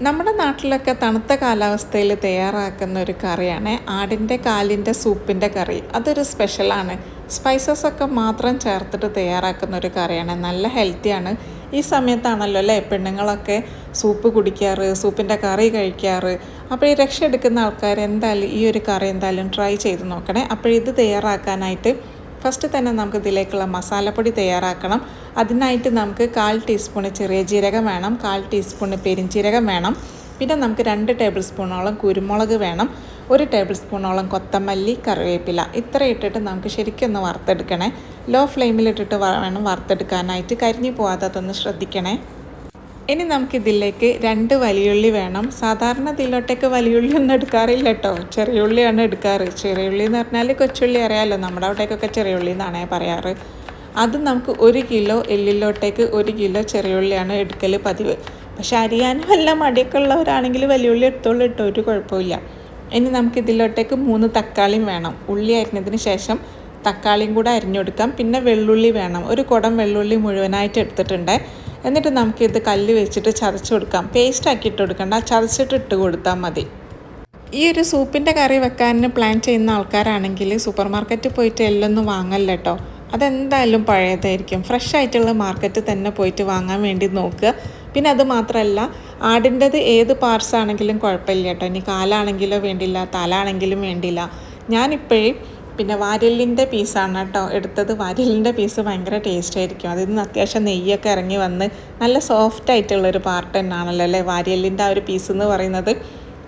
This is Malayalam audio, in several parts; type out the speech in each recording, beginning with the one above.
നമ്മുടെ നാട്ടിലൊക്കെ തണുത്ത കാലാവസ്ഥയിൽ തയ്യാറാക്കുന്ന ഒരു കറിയാണ് ആടിൻ്റെ കാലിൻ്റെ സൂപ്പിൻ്റെ കറി. അതൊരു സ്പെഷ്യലാണ്. സ്പൈസസ് ഒക്കെ മാത്രം ചേർത്തിട്ട് തയ്യാറാക്കുന്ന ഒരു കറിയാണ്. നല്ല ഹെൽത്തിയാണ്. ഈ സമയത്താണല്ലോ അല്ലേ പെണ്ണുങ്ങളൊക്കെ സൂപ്പ് കുടിക്കാറ്, സൂപ്പിൻ്റെ കറി കഴിക്കാറ്. അപ്പോൾ ഈ രക്ഷ എടുക്കുന്ന ആൾക്കാർ എന്തായാലും ഈ ഒരു കറി എന്തായാലും ട്രൈ ചെയ്ത് നോക്കണേ. അപ്പോൾ ഇത് തയ്യാറാക്കാനായിട്ട് ഫസ്റ്റ് തന്നെ നമുക്ക് ഇതിലേക്കുള്ള മസാലപ്പൊടി തയ്യാറാക്കണം. അതിനായിട്ട് നമുക്ക് 1/4 ടീസ്പൂണ് ചെറിയ ജീരകം വേണം, 1/4 ടീസ്പൂണ് പെരിഞ്ചീരകം വേണം, പിന്നെ നമുക്ക് 2 ടേബിൾ സ്പൂണോളം കുരുമുളക് വേണം, 1 ടേബിൾ സ്പൂണോളം കൊത്തമല്ലി, കറിവേപ്പില. ഇത്ര ഇട്ടിട്ട് നമുക്ക് ശരിക്കും ഒന്ന് വറുത്തെടുക്കണേ. ലോ ഫ്ലെയിമിലിട്ടിട്ട് വേണം വറുത്തെടുക്കാനായിട്ട്, കരിഞ്ഞു പോകാതെ അതൊന്ന് ശ്രദ്ധിക്കണേ. ഇനി നമുക്കിതിലേക്ക് 2 വലിയുള്ളി വേണം. സാധാരണ ഇതിലോട്ടേക്ക് വലിയുള്ളി ഒന്നും എടുക്കാറില്ല കേട്ടോ, ചെറിയ ഉള്ളിയാണ് എടുക്കാറ്. ചെറിയ ഉള്ളി എന്ന് പറഞ്ഞാൽ കൊച്ചുള്ളി അറിയാമല്ലോ, നമ്മുടെ അവിടേക്കൊക്കെ ചെറിയ ഉള്ളി എന്നാണ് പറയാറ്. അത് നമുക്ക് 1 കിലോ എല്ലിലോട്ടേക്ക് 1 കിലോ ചെറിയ ഉള്ളിയാണ് എടുക്കൽ പതിവ്. പക്ഷെ അരിയാനും എല്ലാം മടിയൊക്കെ ഉള്ളവരാണെങ്കിൽ വലിയുള്ളി എടുത്തോളൂ കേട്ടോ, ഒരു കുഴപ്പമില്ല. ഇനി നമുക്കിതിലോട്ടേക്ക് 3 തക്കാളിയും വേണം. ഉള്ളി അരിഞ്ഞതിന് ശേഷം തക്കാളിയും കൂടെ അരിഞ്ഞെടുക്കാം. പിന്നെ വെള്ളുള്ളി വേണം, ഒരു കുടം വെള്ളുള്ളി മുഴുവനായിട്ട് എടുത്തിട്ടുണ്ട്. എന്നിട്ട് നമുക്കിത് കല്ല് വെച്ചിട്ട് ചതച്ച് കൊടുക്കാം. പേസ്റ്റ് ആക്കി ഇട്ട് കൊടുക്കണ്ട, ചതച്ചിട്ട് ഇട്ട് കൊടുത്താൽ മതി. ഈ ഒരു സൂപ്പിൻ്റെ കറി വെക്കാൻ പ്ലാൻ ചെയ്യുന്ന ആൾക്കാരാണെങ്കിൽ സൂപ്പർ മാർക്കറ്റിൽ പോയിട്ട് എല്ലൊന്നും വാങ്ങല്ല കേട്ടോ. അതെന്തായാലും പഴയതായിരിക്കും. ഫ്രഷ് ആയിട്ടുള്ള മാർക്കറ്റിൽ തന്നെ പോയിട്ട് വാങ്ങാൻ വേണ്ടി നോക്കുക. പിന്നെ അത് മാത്രമല്ല, ആടിൻ്റെത് ഏത് പാർട്സ് ആണെങ്കിലും കുഴപ്പമില്ല കേട്ടോ. ഇനി കാലാണെങ്കിലോ വേണ്ടില്ല, തലാണെങ്കിലും വേണ്ടില്ല. ഞാനിപ്പോഴും പിന്നെ വാരിയലിൻ്റെ പീസാണ് കേട്ടോ എടുത്തത്. വാരിയലിൻ്റെ പീസ് ഭയങ്കര ടേസ്റ്റ് ആയിരിക്കും. അതിൽ നിന്ന് അത്യാവശ്യം നെയ്യൊക്കെ ഇറങ്ങി വന്ന് നല്ല സോഫ്റ്റ് ആയിട്ടുള്ളൊരു പാർട്ട് തന്നെയാണല്ലോ അല്ലേ വാരിയലിൻ്റെ ആ ഒരു പീസ് എന്ന് പറയുന്നത്.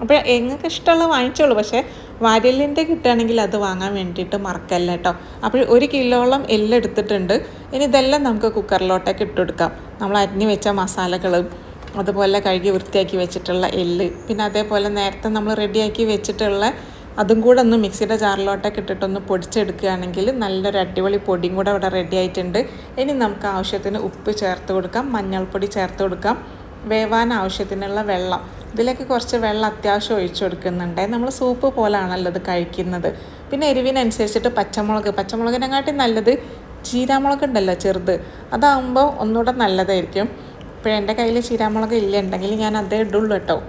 അപ്പോൾ നിങ്ങൾക്ക് ഇഷ്ടമുള്ള വാങ്ങിച്ചോളൂ, പക്ഷേ വാരിയലിൻ്റെ കിട്ടുകയാണെങ്കിൽ അത് വാങ്ങാൻ വേണ്ടിയിട്ട് മറക്കല്ല കേട്ടോ. അപ്പോൾ 1 കിലോളം എല്ലാം എടുത്തിട്ടുണ്ട്. ഇനി ഇതെല്ലാം നമുക്ക് കുക്കറിലോട്ടൊക്കെ ഇട്ടുകൊടുക്കാം. നമ്മൾ അരിഞ്ഞ് വെച്ച മസാലകളും, അതുപോലെ കഴുകി വൃത്തിയാക്കി വെച്ചിട്ടുള്ള എല്ല്, പിന്നെ അതേപോലെ നേരത്തെ നമ്മൾ റെഡിയാക്കി വെച്ചിട്ടുള്ള അതും കൂടെ ഒന്ന് മിക്സിയുടെ ജാറിലോട്ടൊക്കെ ഇട്ടിട്ടൊന്ന് പൊടിച്ചെടുക്കുകയാണെങ്കിൽ നല്ലൊരു അടിപൊളി പൊടിയും കൂടെ ഇവിടെ റെഡി ആയിട്ടുണ്ട്. ഇനി നമുക്ക് ആവശ്യത്തിന് ഉപ്പ് ചേർത്ത് കൊടുക്കാം, മഞ്ഞൾപ്പൊടി ചേർത്ത് കൊടുക്കാം, വേവാൻ ആവശ്യത്തിനുള്ള വെള്ളം. ഇതിലേക്ക് കുറച്ച് വെള്ളം അത്യാവശ്യം ഒഴിച്ചു കൊടുക്കുന്നുണ്ട്. നമ്മൾ സൂപ്പ് പോലാണല്ലോ ഇത് കഴിക്കുന്നത്. പിന്നെ എരിവിനനുസരിച്ചിട്ട് പച്ചമുളകിനെക്കാട്ടി നല്ലത് ചീരാമുളക് ഉണ്ടല്ലോ ചെറുത്, അതാകുമ്പോൾ ഒന്നുകൂടെ നല്ലതായിരിക്കും. ഇപ്പോൾ എൻ്റെ കയ്യിൽ ചീരാമുളക് ഇല്ലെങ്കിൽ ഞാൻ അതേ ഇടുള്ളൂ കേട്ടോ.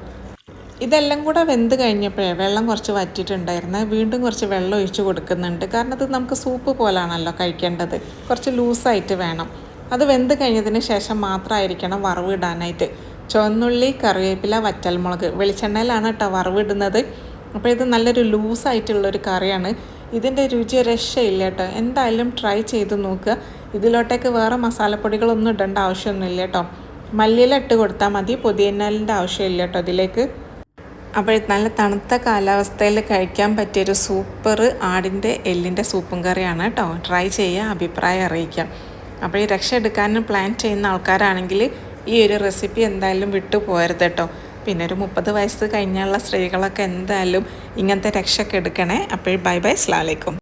ഇതെല്ലാം കൂടെ വെന്ത് കഴിഞ്ഞപ്പോഴേ വെള്ളം കുറച്ച് വറ്റിയിട്ടുണ്ടായിരുന്നു. വീണ്ടും കുറച്ച് വെള്ളം ഒഴിച്ച് കൊടുക്കുന്നുണ്ട്. കാരണം ഇത് നമുക്ക് സൂപ്പ് പോലാണല്ലോ കഴിക്കേണ്ടത്, കുറച്ച് ലൂസായിട്ട് വേണം. അത് വെന്ത് കഴിഞ്ഞതിന് ശേഷം മാത്രമായിരിക്കണം വറവ് ഇടാനായിട്ട്. ചുവന്നുള്ളി, കറിവേപ്പില, വറ്റൽമുളക്, വെളിച്ചെണ്ണയിലാണ് കേട്ടോ വറവിടുന്നത്. അപ്പോൾ ഇത് നല്ലൊരു ലൂസായിട്ടുള്ളൊരു കറിയാണ്. ഇതിൻ്റെ രുചി രക്ഷയില്ല കേട്ടോ. എന്തായാലും ട്രൈ ചെയ്ത് നോക്കുക. ഇതിലോട്ടേക്ക് വേറെ മസാലപ്പൊടികളൊന്നും ഇടേണ്ട ആവശ്യമൊന്നുമില്ല കേട്ടോ. മല്ലിയില ഇട്ട് കൊടുത്താൽ മതി, പുതിയനലിൻ്റെ ആവശ്യമില്ല കേട്ടോ ഇതിലേക്ക്. അപ്പോൾ നല്ല തണുത്ത കാലാവസ്ഥയിൽ കഴിക്കാൻ പറ്റിയൊരു സൂപ്പർ ആടിൻ്റെ എല്ലിൻ്റെ സൂപ്പും കറിയാണ് കേട്ടോ. ട്രൈ ചെയ്യുക, അഭിപ്രായം അറിയിക്കാം. അപ്പോൾ ഈ രക്ഷ എടുക്കാൻ പ്ലാൻ ചെയ്യുന്ന ആൾക്കാരാണെങ്കിൽ ഈ ഒരു റെസിപ്പി എന്തായാലും വിട്ടു പോകരുത് കേട്ടോ. പിന്നെ ഒരു 30 വയസ്സ് കഴിഞ്ഞുള്ള സ്ത്രീകളൊക്കെ എന്തായാലും ഇങ്ങനത്തെ രക്ഷയൊക്കെ എടുക്കണേ. അപ്പോൾ ബൈ ബൈ, അസ്സലാമു അലൈക്കും.